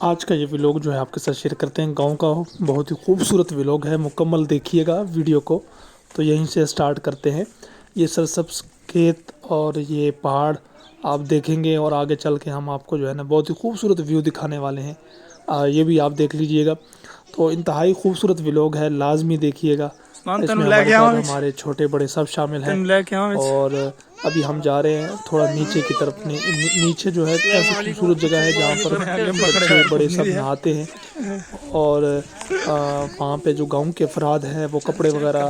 आज का ये व्लॉग जो है आपके साथ शेयर करते हैं। गांव का बहुत ही खूबसूरत व्लॉग है, मुकम्मल देखिएगा वीडियो को। तो यहीं से स्टार्ट करते हैं। ये सरसब्ज खेत और ये पहाड़ आप देखेंगे और आगे चल के हम आपको जो है ना बहुत ही खूबसूरत व्यू दिखाने वाले हैं। ये भी आप देख लीजिएगा। तो इंतहाई खूबसूरत व्लॉग है, लाजमी देखिएगा। इसमें हमारे साथ हमारे छोटे बड़े सब शामिल हैं। और अभी हम जा रहे हैं थोड़ा नीचे की तरफ। नीचे जो है ऐसी खूबसूरत जगह है जहाँ पर बच्चे बड़े सब नहाते हैं। और वहाँ पे जो गांव के अफराद हैं वो कपड़े वगैरह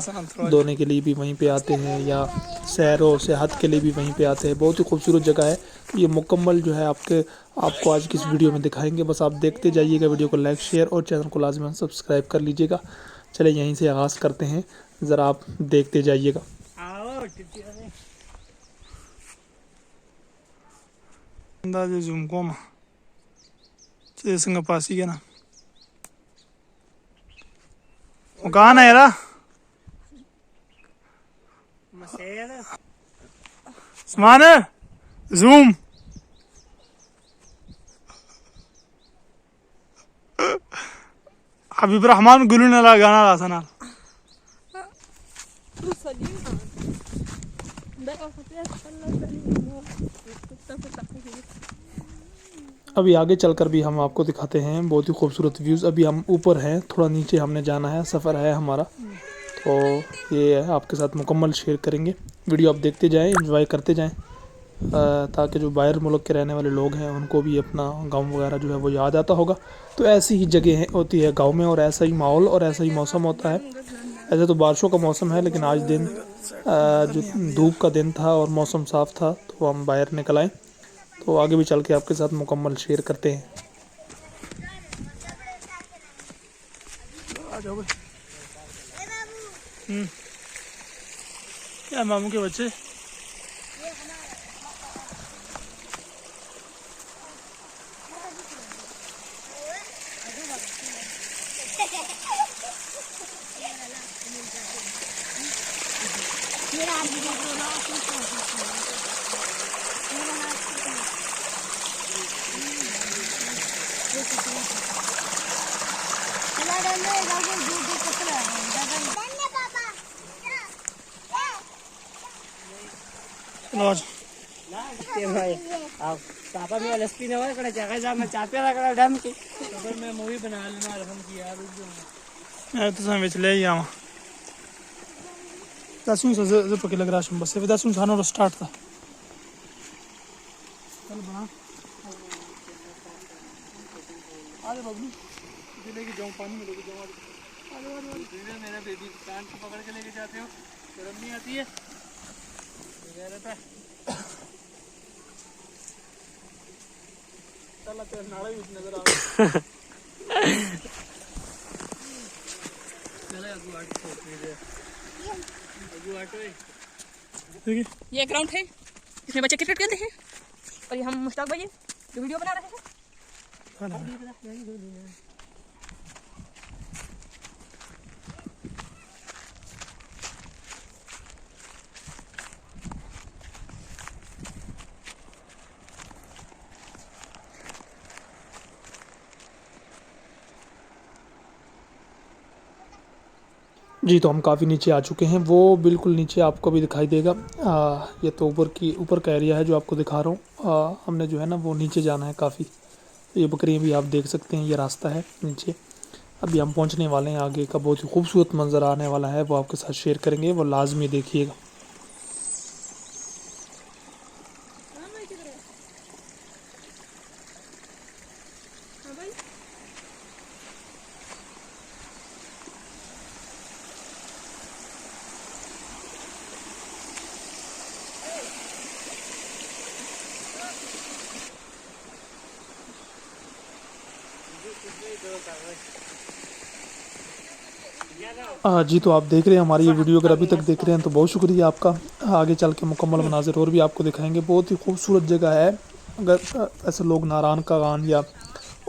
धोने के लिए भी वहीं पे आते हैं, या सैर और सेहत के लिए भी वहीं पे आते हैं। बहुत ही खूबसूरत जगह है। ये मुकम्मल जो है आपको आज की इस वीडियो में दिखाएंगे। बस आप देखते जाइएगा, वीडियो को लाइक शेयर और चैनल को लाजमी सब्सक्राइब कर लीजिएगा। चले यहीं से आगाज़ करते हैं, ज़रा आप देखते जाइएगा। अंदाजे जूम को संग पासी के ना वो कहाँ है यार समान जूम हबीब रहमान गुलू ने गाना रहा ना अभी आगे चलकर भी हम आपको दिखाते हैं बहुत ही खूबसूरत व्यूज़। अभी हम ऊपर हैं, थोड़ा नीचे हमने जाना है, सफ़र है हमारा। तो ये आपके साथ मुकम्मल शेयर करेंगे। वीडियो आप देखते जाएं, एंजॉय करते जाएं, ताकि जो बाहर मुल्क के रहने वाले लोग हैं उनको भी अपना गांव वगैरह जो है वो याद आता होगा। तो ऐसी ही जगह होती है गांव में, और ऐसा ही माहौल और ऐसा ही मौसम होता है। ऐसे तो बारिशों का मौसम है, लेकिन आज दिन जो धूप का दिन था और मौसम साफ़ था, तो हम बाहर निकल आए। तो आगे भी चल के आपके साथ मुकम्मल शेयर करते हैं। क्या मामू के बच्चे पापा में लस्पी ने करे जगह जा मैं चापे रखड़ा डैम की तो मैं मूवी बना लेना हम की यार मैं तो समझ ले आवा दासुन से ज पके लग रहा है बस ये दासुन खाना स्टार्ट था चल बना अरे बबलू लेके जाऊं पानी में लेके जाऊं अरे मेरा बेबी कान को पकड़ के लेके जाते हो शर्म नहीं आती है रहता है चला तेरा नाड़ा भी नजर आ रहा चले अगू आट देखिए ये ग्राउंड है, इसमें बच्चे क्रिकेट खेलते हैं और ये हम मुश्ताक भाई जो वीडियो बना रहे हैं। जी, तो हम काफ़ी नीचे आ चुके हैं। वो बिल्कुल नीचे आपको भी दिखाई देगा। ये तो ऊपर का एरिया है जो आपको दिखा रहा हूँ। हमने जो है ना वो नीचे जाना है काफ़ी। ये बकरियाँ भी आप देख सकते हैं, ये रास्ता है नीचे। अभी हम पहुँचने वाले हैं। आगे का बहुत ही खूबसूरत मंज़र आने वाला है, वो आपके साथ शेयर करेंगे, वो लाजमी देखिएगा। जी, तो आप देख रहे हैं हमारी ये वीडियो। अगर अभी तक देख रहे हैं तो बहुत शुक्रिया आपका। आगे चल के मुकम्मल मनाज़िर और भी आपको दिखाएंगे। बहुत ही खूबसूरत जगह है। अगर ऐसे लोग नारायण का गान या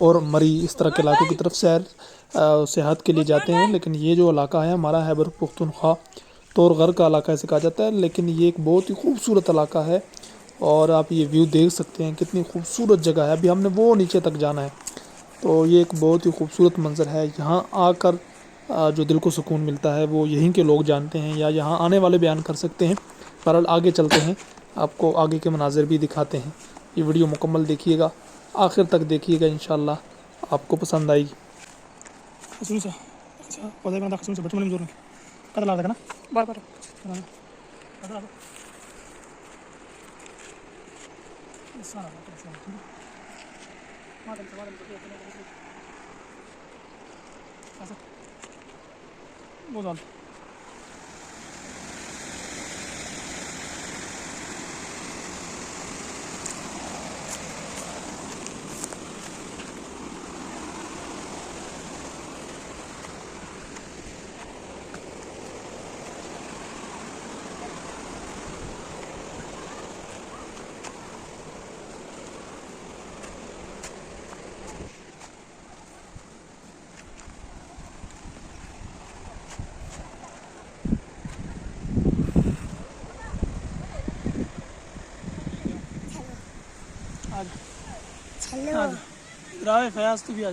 और मरी इस तरह के इलाकों की तरफ सैर सेहत के लिए जाते हैं, लेकिन ये जो इलाका है हमारा खैबर पख्तूनख्वा तोरगर का इलाका ऐसे कहा जाता है। लेकिन ये एक बहुत ही खूबसूरत इलाका है, और आप ये व्यू देख सकते हैं, कितनी खूबसूरत जगह है। अभी हमने वो नीचे तक जाना है। तो ये एक बहुत ही खूबसूरत मंज़र है। यहाँ आकर जो दिल को सुकून मिलता है वो यहीं के लोग जानते हैं या यहाँ आने वाले बयान कर सकते हैं। बहरहाल आगे चलते हैं, आपको आगे के मनाज़िर भी दिखाते हैं। ये वीडियो मुकम्मल देखिएगा, आखिर तक देखिएगा, इंशाल्लाह आपको पसंद आएगी। अच्छा पौधे में दाखिल से बच्चों में जोर में कदर ला देगा ना बार बार बहुत रावे फयाज तू भी आ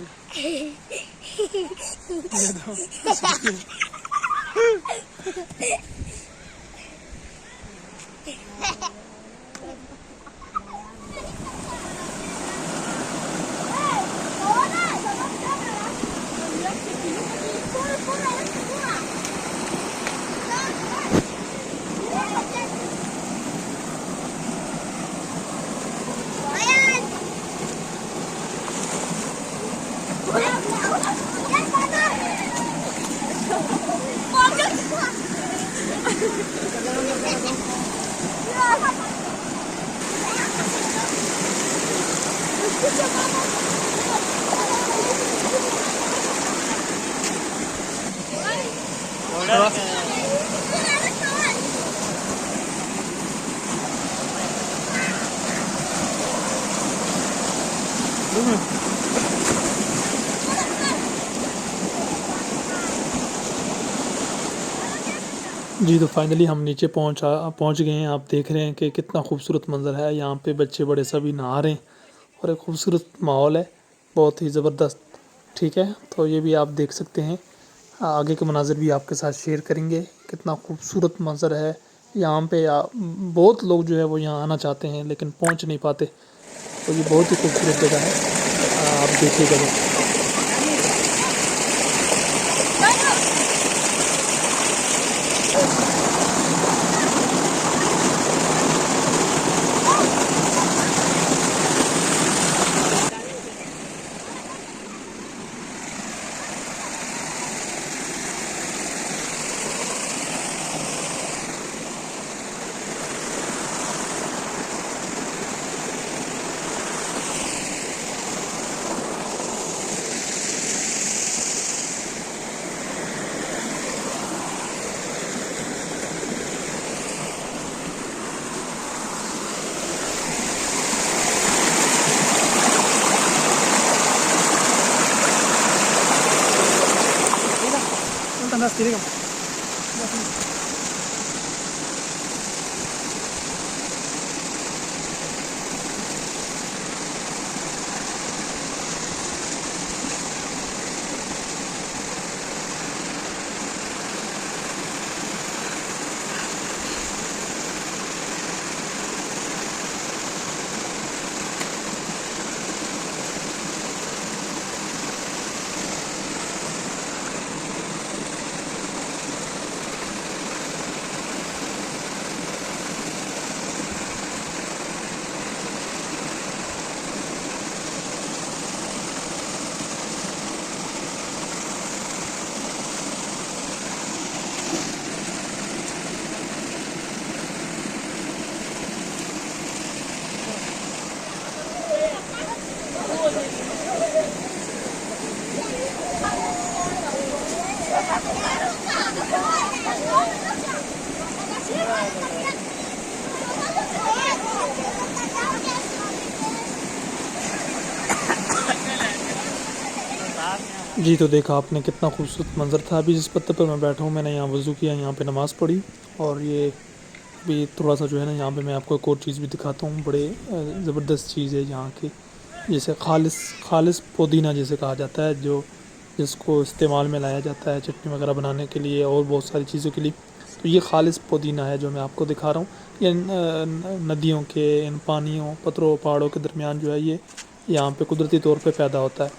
जी। तो फाइनली हम नीचे पहुंच गए हैं। आप देख रहे हैं कि कितना खूबसूरत मंज़र है। यहाँ पे बच्चे बड़े सभी नहा रहे हैं और एक खूबसूरत माहौल है, बहुत ही ज़बरदस्त। ठीक है, तो ये भी आप देख सकते हैं। आगे के मनाज़िर भी आपके साथ शेयर करेंगे। कितना खूबसूरत मंज़र है यहाँ पे। बहुत लोग जो है वो यहाँ आना चाहते हैं लेकिन पहुँच नहीं पाते। तो ये बहुत ही खूबसूरत जगह है, आप देखिएगा। Tiene जी। तो देखा आपने कितना खूबसूरत मंज़र था। अभी जिस पत्थर पर मैं बैठा हूँ, मैंने यहाँ वज़ू किया, यहाँ पे नमाज़ पढ़ी। और ये भी थोड़ा सा जो है ना, यहाँ पे मैं आपको एक और चीज़ भी दिखाता हूँ। बड़े ज़बरदस्त चीज़ है यहाँ की। जिसे खालिस पुदीना जिसे कहा जाता है, जो जिसको इस्तेमाल में लाया जाता है चटनी वगैरह बनाने के लिए और बहुत सारी चीज़ों के लिए। तो ये खालिस पुदीना है जो मैं आपको दिखा रहा हूँ। ये नदियों के इन पानियों, पत्थरों, पहाड़ों के दरमियान जो है ये यहाँ पे कुदरती तौर पे पैदा होता है।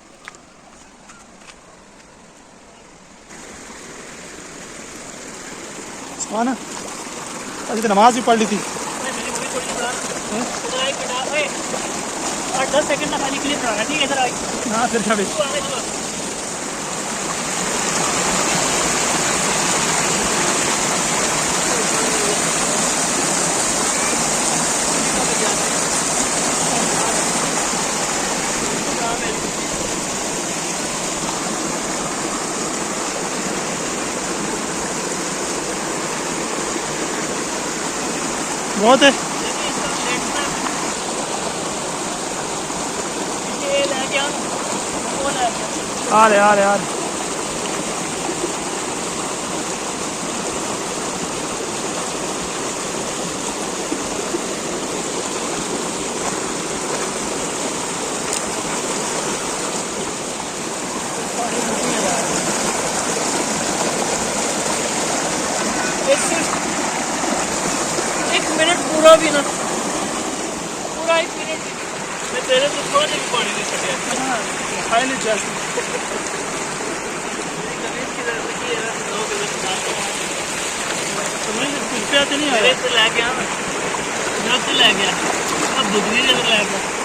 ना आज तो नमाज भी पढ़ ली थी। और 10 सेकंड का खाली क्लिप रहा, ठीक है इधर आइए। हाँ फिर क्या भाई। बहुत है। आ रहे आ रहे आ रहे। एक मिनट पूरा भी ना, पूरा 1 मिनट मैं तेरे से थोड़ा भी पानी नहीं छटिया। खाई नहीं जैसे नहीं आ रहे तो ले गया, अब बुद्धि ले गया।